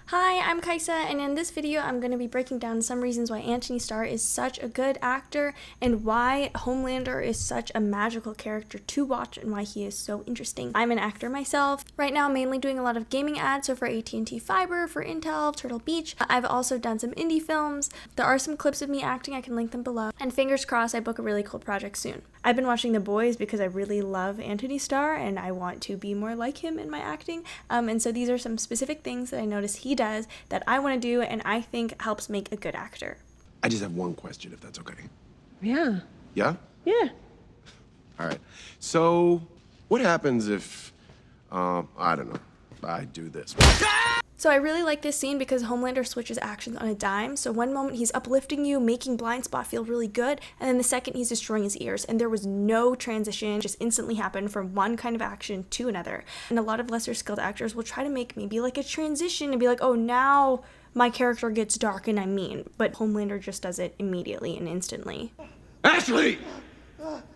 Hi, I'm Kaisa, and in this video I'm going to be breaking down some reasons why Antony Starr is such a good actor and why Homelander is such a magical character to watch and why he is so interesting. I'm an actor myself. Right now I'm mainly doing a lot of gaming ads, so for AT&T Fiber, for Intel, Turtle Beach. I've also done some indie films. There are some clips of me acting, I can link them below. And fingers crossed I book a really cool project soon. I've been watching The Boys because I really love Antony Starr and I want to be more like him in my acting. And so these are some specific things that I notice he does that I want to do and I think helps make a good actor. I just have one question, if that's okay. Yeah. Yeah? Yeah. All right. So, what happens if, I don't know, I do this? So I really like this scene because Homelander switches actions on a dime. So one moment he's uplifting you, making Blind Spot feel really good, and then the second he's destroying his ears. And there was no transition, just instantly happened from one kind of action to another. And a lot of lesser skilled actors will try to make maybe like a transition and be like, oh, now my character gets dark and I'm mean. But Homelander just does it immediately and instantly. Ashley!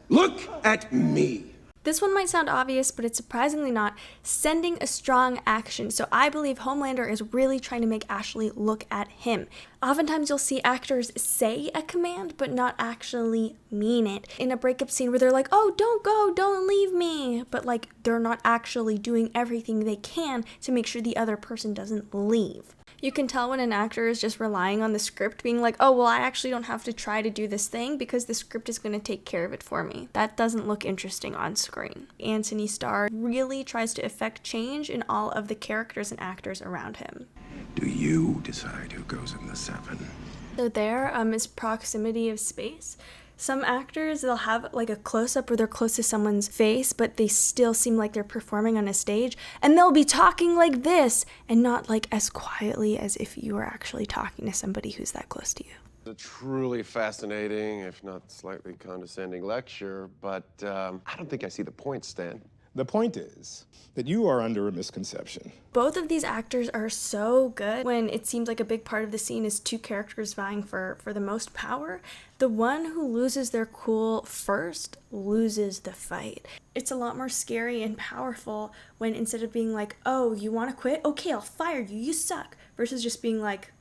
Look at me! This one might sound obvious, but it's surprisingly not. Sending a strong action. So I believe Homelander is really trying to make Ashley look at him. Oftentimes you'll see actors say a command, but not actually mean it. In a breakup scene where they're like, oh, don't go, don't leave me. But like, they're not actually doing everything they can to make sure the other person doesn't leave. You can tell when an actor is just relying on the script, being like, oh, well, I actually don't have to try to do this thing because the script is going to take care of it for me. That doesn't look interesting on screen. Antony Starr really tries to effect change in all of the characters and actors around him. Do you decide who goes in the 7? So there is proximity of space. Some actors, they'll have like a close-up where they're close to someone's face, but they still seem like they're performing on a stage, and they'll be talking like this, and not like as quietly as if you were actually talking to somebody who's that close to you. A truly fascinating, if not slightly condescending lecture, but I don't think I see the point, Stan. The point is that you are under a misconception. Both of these actors are so good when it seems like a big part of the scene is two characters vying for the most power. The one who loses their cool first loses the fight. It's a lot more scary and powerful when instead of being like, oh, you want to quit? Okay, I'll fire you, you suck. Versus just being like,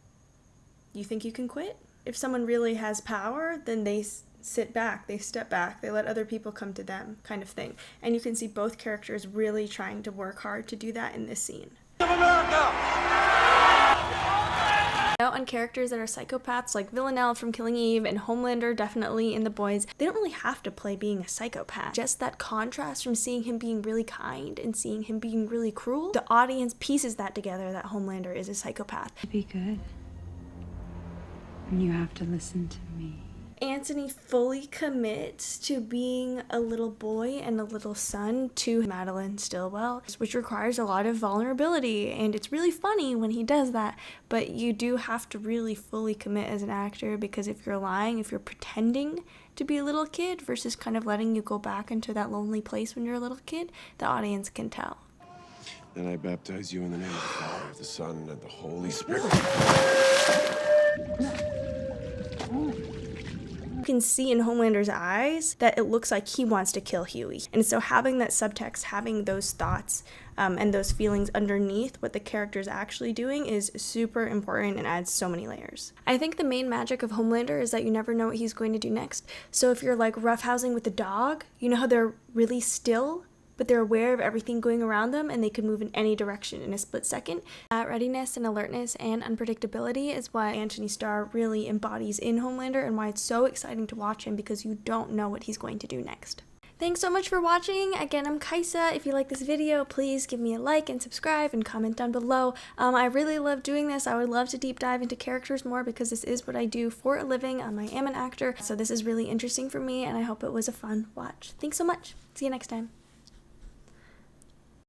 you think you can quit? If someone really has power, then they sit back, they step back, they let other people come to them, kind of thing. And you can see both characters really trying to work hard to do that in this scene. Of America! Now on characters that are psychopaths like Villanelle from Killing Eve and Homelander definitely in The Boys, they don't really have to play being a psychopath. Just that contrast from seeing him being really kind and seeing him being really cruel, the audience pieces that together that Homelander is a psychopath. Be good. And you have to listen to me. Antony fully commits to being a little boy and a little son to Madeline Stillwell, which requires a lot of vulnerability, and it's really funny when he does that, but you do have to really fully commit as an actor, because if you're lying, if you're pretending to be a little kid versus kind of letting you go back into that lonely place when you're a little kid, the audience can tell. And I baptize you in the name of the Father, the Son, and the Holy Spirit. You can see in Homelander's eyes that it looks like he wants to kill Huey. And so having that subtext, having those thoughts and those feelings underneath what the character is actually doing is super important and adds so many layers. I think the main magic of Homelander is that you never know what he's going to do next. So if you're like roughhousing with the dog, you know how they're really still, but they're aware of everything going around them and they could move in any direction in a split second. Readiness and alertness and unpredictability is what Antony Starr really embodies in Homelander and why it's so exciting to watch him, because you don't know what he's going to do next. Thanks so much for watching. Again, I'm Kaisa. If you like this video, please give me a like and subscribe and comment down below. I really love doing this. I would love to deep dive into characters more because this is what I do for a living. I am an actor, so this is really interesting for me and I hope it was a fun watch. Thanks so much. See you next time.